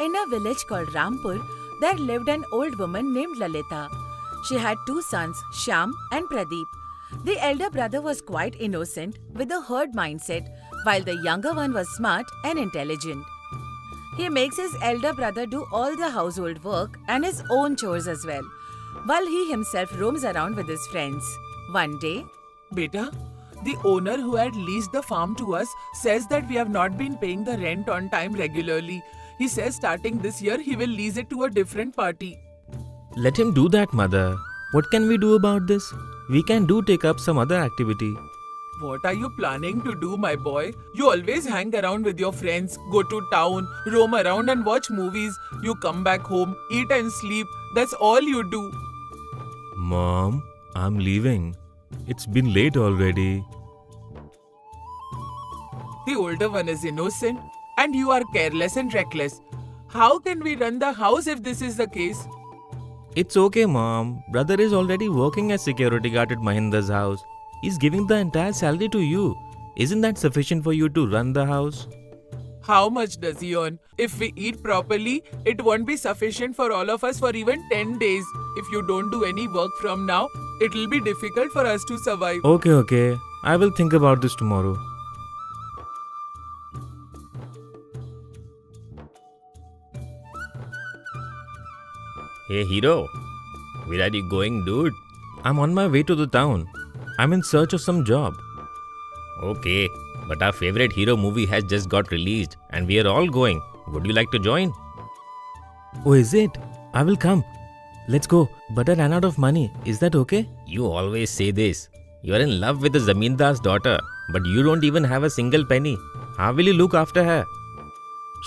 In a village called Rampur, there lived an old woman named Lalita. She had two sons, Shyam and Pradeep. The elder brother was quite innocent with a herd mindset, while the younger one was smart and intelligent. He makes his elder brother do all the household work and his own chores as well, while he himself roams around with his friends. One day, Beta, the owner who had leased the farm to us says that we have not been paying the rent on time regularly. He says starting this year he will lease it to a different party. Let him do that, mother. What can we do about this? We can take up some other activity. What are you planning to do, my boy? You always hang around with your friends, go to town, roam around and watch movies. You come back home, eat and sleep. That's all you do. Mom, I'm leaving. It's been late already. The older one is innocent and you are careless and reckless. How can we run the house if this is the case? It's okay, Mom. Brother is already working as security guard at Mahindra's house. He's giving the entire salary to you. Isn't that sufficient for you to run the house? How much does he earn? If we eat properly, it won't be sufficient for all of us for even 10 days. If you don't do any work from now, it will be difficult for us to survive. Okay. I will think about this tomorrow. Hey hero, where are you going, dude? I'm on my way to the town. I'm in search of some job. Okay, but our favorite hero movie has just got released and we are all going. Would you like to join? Oh, is it? I will come. Let's go. But I ran out of money. Is that okay? You always say this. You are in love with the Zamindar's daughter, but you don't even have a single penny. How will you look after her?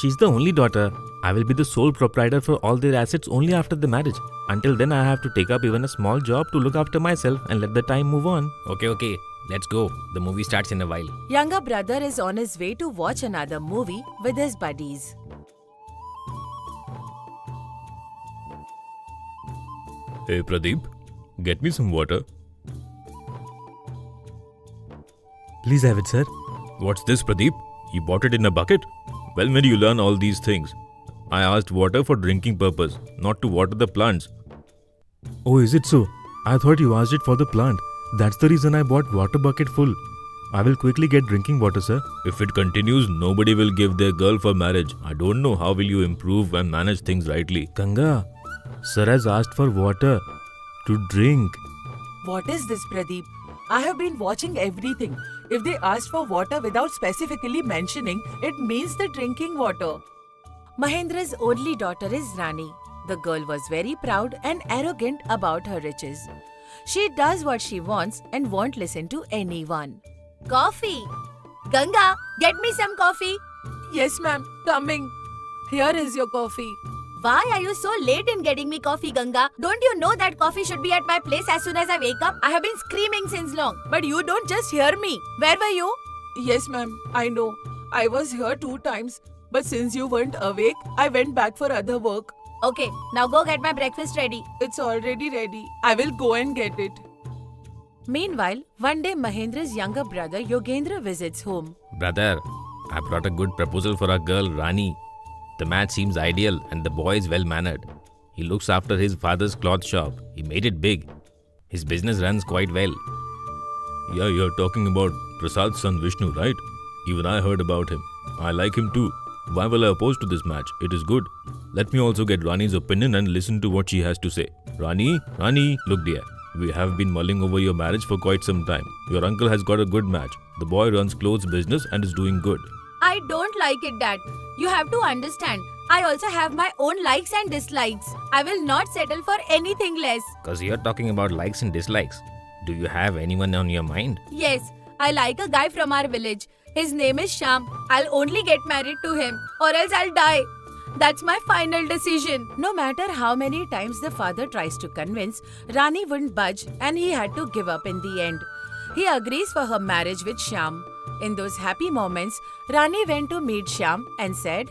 She's the only daughter. I will be the sole proprietor for all their assets only after the marriage. Until then, I have to take up even a small job to look after myself and let the time move on. Okay. Let's go. The movie starts in a while. younger brother is on his way to watch another movie with his buddies. Hey Pradeep, get me some water. Please have it, sir. What's this, Pradeep? You bought it in a bucket? Well, when you learn all these things? I asked water for drinking purpose, not to water the plants. Oh, is it so? I thought you asked it for the plant. That's the reason I bought water bucket full. I will quickly get drinking water, sir. If it continues, nobody will give their girl for marriage. I don't know how will you improve and manage things rightly. Ganga, sir has asked for water to drink. What is this, Pradeep? I have been watching everything. If they asked for water without specifically mentioning, it means the drinking water. Mahendra's only daughter is Rani. The girl was very proud and arrogant about her riches. She does what she wants and won't listen to anyone. Coffee! Ganga, get me some coffee. Yes, ma'am. Coming. Here is your coffee. Why are you so late in getting me coffee, Ganga? Don't you know that coffee should be at my place as soon as I wake up? I have been screaming since long, but you don't just hear me. Where were you? Yes, ma'am. I know. I was here 2 times. But since you weren't awake, I went back for other work. Okay, now go get my breakfast ready. It's already ready. I will go and get it. Meanwhile, one day Mahendra's younger brother Yogendra visits home. Brother, I brought a good proposal for our girl Rani. The match seems ideal and the boy is well mannered. He looks after his father's cloth shop. He made it big. His business runs quite well. Yeah, you're talking about Prasad's son Vishnu, right? Even I heard about him. I like him too. Why will I oppose to this match? It is good. Let me also get Rani's opinion and listen to what she has to say. Rani, look dear. We have been mulling over your marriage for quite some time. Your uncle has got a good match. The boy runs clothes business and is doing good. I don't like it, Dad. You have to understand. I also have my own likes and dislikes. I will not settle for anything less. Cause you're talking about likes and dislikes. Do you have anyone on your mind? Yes, I like a guy from our village. His name is Shyam. I'll only get married to him or else I'll die. That's my final decision. No matter how many times the father tries to convince, Rani wouldn't budge and he had to give up in the end. He agrees for her marriage with Shyam. In those happy moments, Rani went to meet Shyam and said,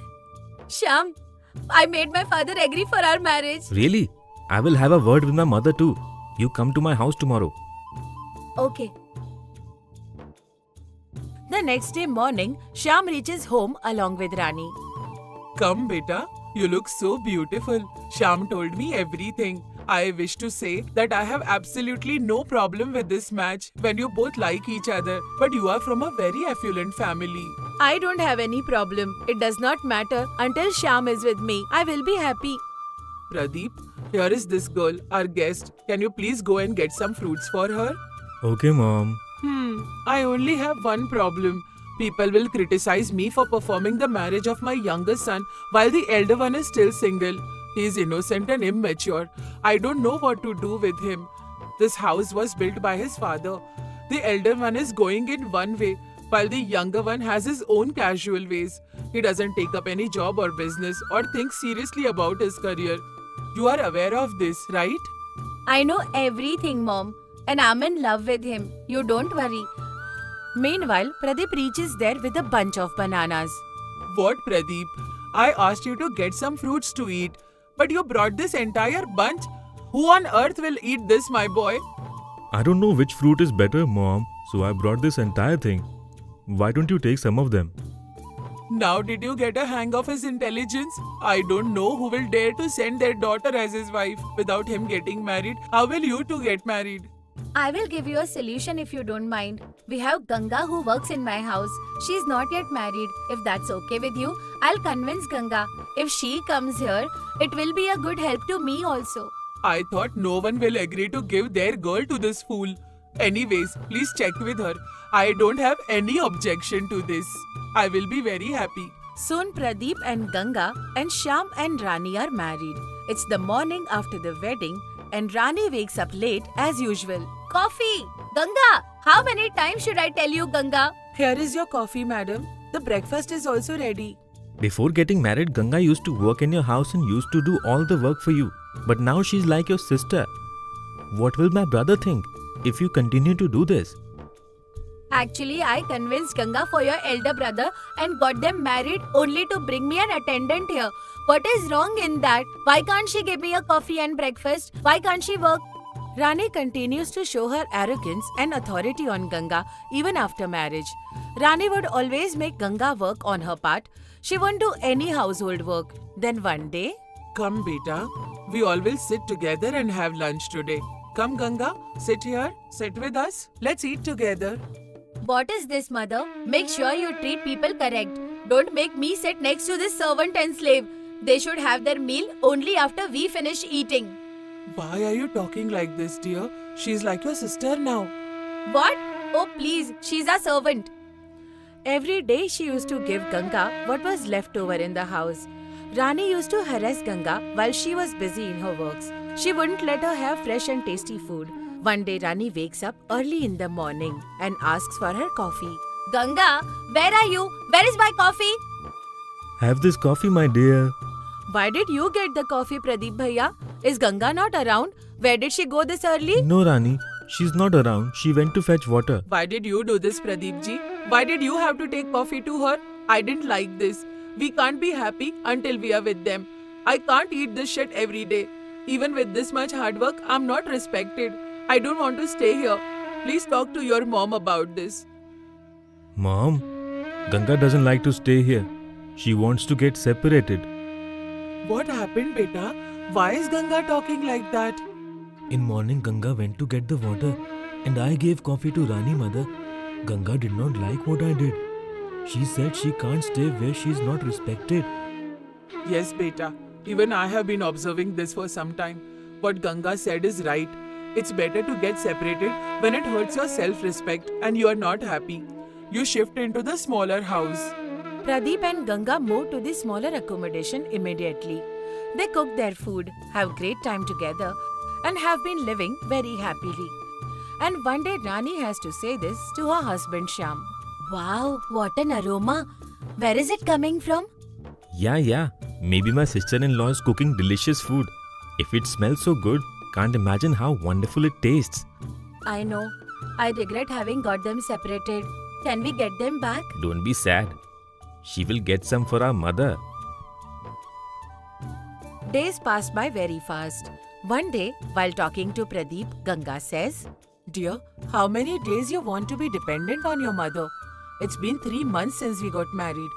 Shyam, I made my father agree for our marriage. Really? I will have a word with my mother too. You come to my house tomorrow. Okay. The next day morning, Shyam reaches home along with Rani. Come, beta. You look so beautiful. Sham told me everything. I wish to say that I have absolutely no problem with this match when you both like each other, but you are from a very affluent family. I don't have any problem. It does not matter until Shyam is with me. I will be happy. Pradeep, here is this girl, our guest. Can you please go and get some fruits for her? Okay, mom. I only have one problem. People will criticize me for performing the marriage of my younger son while the elder one is still single. He is innocent and immature. I don't know what to do with him. This house was built by his father. The elder one is going in one way, while the younger one has his own casual ways. He doesn't take up any job or business or think seriously about his career. You are aware of this, right? I know everything, Mom. And I'm in love with him. You don't worry. Meanwhile, Pradeep reaches there with a bunch of bananas. What, Pradeep? I asked you to get some fruits to eat, but you brought this entire bunch? Who on earth will eat this, my boy? I don't know which fruit is better, mom, so I brought this entire thing. Why don't you take some of them? Now did you get a hang of his intelligence? I don't know who will dare to send their daughter as his wife without him getting married. How will you two get married? I will give you a solution if you don't mind. We have Ganga who works in my house. She's not yet married. If that's okay with you, I'll convince Ganga. If she comes here, it will be a good help to me also. I thought no one will agree to give their girl to this fool. Anyways, please check with her. I don't have any objection to this. I will be very happy. Soon Pradeep and Ganga and Shyam and Rani are married. It's the morning after the wedding and Rani wakes up late as usual. Coffee! Ganga! How many times should I tell you, Ganga? Here is your coffee, madam. The breakfast is also ready. Before getting married, Ganga used to work in your house and used to do all the work for you. But now she's like your sister. What will my brother think if you continue to do this? Actually, I convinced Ganga for your elder brother and got them married only to bring me an attendant here. What is wrong in that? Why can't she give me a coffee and breakfast? Why can't she work? Rani continues to show her arrogance and authority on Ganga even after marriage. Rani would always make Ganga work on her part. She won't do any household work. Then one day, Come, beta. We all will sit together and have lunch today. Come, Ganga. Sit here. Sit with us. Let's eat together. what is this, mother? Make sure you treat people correct. Don't make me sit next to this servant and slave. They should have their meal only after we finish eating. Why are you talking like this, dear? She's like your sister now. What? Oh, please, she's a servant. Every day she used to give Ganga what was left over in the house. Rani used to harass Ganga while she was busy in her works. She wouldn't let her have fresh and tasty food. One day Rani wakes up early in the morning and asks for her coffee. Ganga, where are you? Where is my coffee? Have this coffee, my dear. Why did you get the coffee, Pradeep Bhaiya? Is Ganga not around? Where did she go this early? No, Rani. She's not around. She went to fetch water. Why did you do this, Pradeep ji? Why did you have to take coffee to her? I didn't like this. We can't be happy until we are with them. I can't eat this shit every day. Even with this much hard work, I'm not respected. I don't want to stay here. Please talk to your mom about this. Mom, Ganga doesn't like to stay here. She wants to get separated. What happened, beta? Why is Ganga talking like that? In morning, Ganga went to get the water and I gave coffee to Rani mother. Ganga did not like what I did. She said she can't stay where she is not respected. Yes, beta. Even I have been observing this for some time. What Ganga said is right. It's better to get separated when it hurts your self-respect and you are not happy. You shift into the smaller house. Pradeep and Ganga moved to the smaller accommodation immediately. They cook their food, have great time together, and have been living very happily. And one day Rani has to say this to her husband Shyam. Wow, what an aroma! Where is it coming from? Yeah. Maybe my sister-in-law is cooking delicious food. If it smells so good, can't imagine how wonderful it tastes. I know. I regret having got them separated. Can we get them back? Don't be sad. She will get some for our mother. Days pass by very fast. One day, while talking to Pradeep, Ganga says, Dear, how many days you want to be dependent on your mother? It's been 3 months since we got married.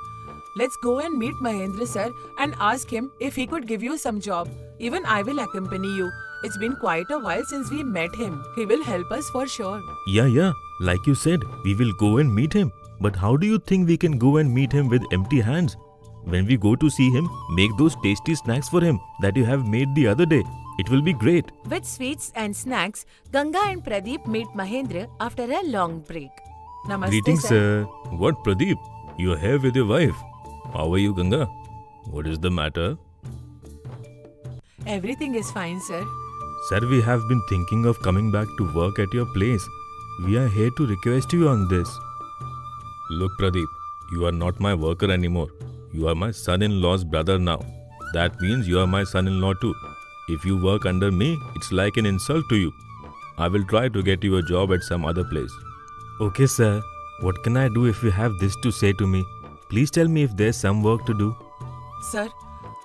Let's go and meet Mahendra sir and ask him if he could give you some job. Even I will accompany you. It's been quite a while since we met him. He will help us for sure. Yeah, like you said, we will go and meet him. But how do you think we can go and meet him with empty hands? When we go to see him, make those tasty snacks for him that you have made the other day. It will be great. With sweets and snacks, Ganga and Pradeep meet Mahendra after a long break. Namaste, Greetings, sir. sir. What, Pradeep? You're here with your wife. How are you, Ganga? What is the matter? Everything is fine, sir. Sir, we have been thinking of coming back to work at your place. We are here to request you on this. Look, Pradeep, you are not my worker anymore. You are my son-in-law's brother now. That means you are my son-in-law too. If you work under me, it's like an insult to you. I will try to get you a job at some other place. Okay, sir. What can I do if you have this to say to me? Please tell me if there's some work to do. Sir,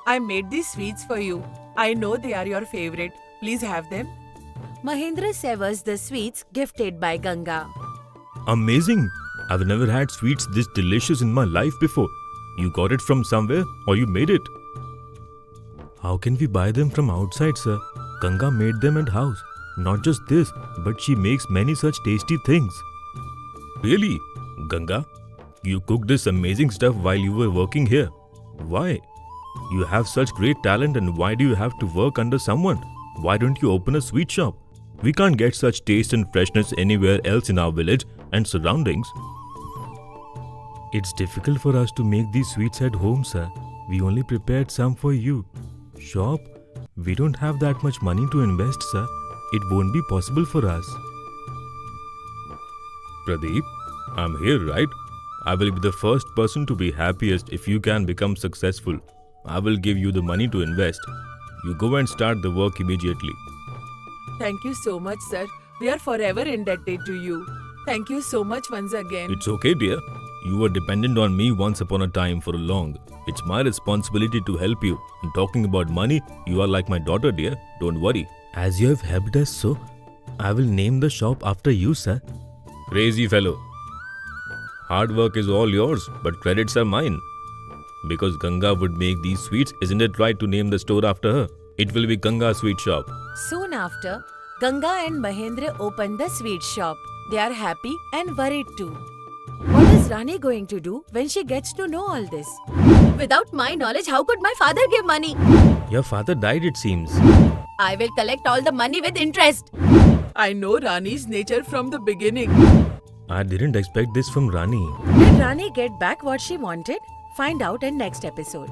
I made these sweets for you. I know they are your favorite. Please have them. Mahendra savors the sweets gifted by Ganga. Amazing! I've never had sweets this delicious in my life before. You got it from somewhere or you made it? How can we buy them from outside, sir? Ganga made them at house. Not just this, but she makes many such tasty things. Really? Ganga? You cooked this amazing stuff while you were working here. Why? You have such great talent and why do you have to work under someone? Why don't you open a sweet shop? We can't get such taste and freshness anywhere else in our village and surroundings. It's difficult for us to make these sweets at home, sir. We only prepared some for you. Shop? We don't have that much money to invest, sir. It won't be possible for us. Pradeep, I'm here, right? I will be the first person to be happiest if you can become successful. I will give you the money to invest. You go and start the work immediately. Thank you so much, sir. We are forever indebted to you. Thank you so much once again. It's okay, dear. You were dependent on me once upon a time for long. It's my responsibility to help you. And talking about money, you are like my daughter, dear. Don't worry. As you have helped us so, I will name the shop after you, sir. Crazy fellow. Hard work is all yours, but credits are mine. Because Ganga would make these sweets, isn't it right to name the store after her? It will be Ganga Sweet Shop. Soon after, Ganga and Mahendra open the sweet shop. They are happy and worried too. What is Rani going to do when she gets to know all this? Without my knowledge, how could my father give money? Your father died, it seems. I will collect all the money with interest. I know Rani's nature from the beginning. I didn't expect this from Rani. Did Rani get back what she wanted? Find out in next episode.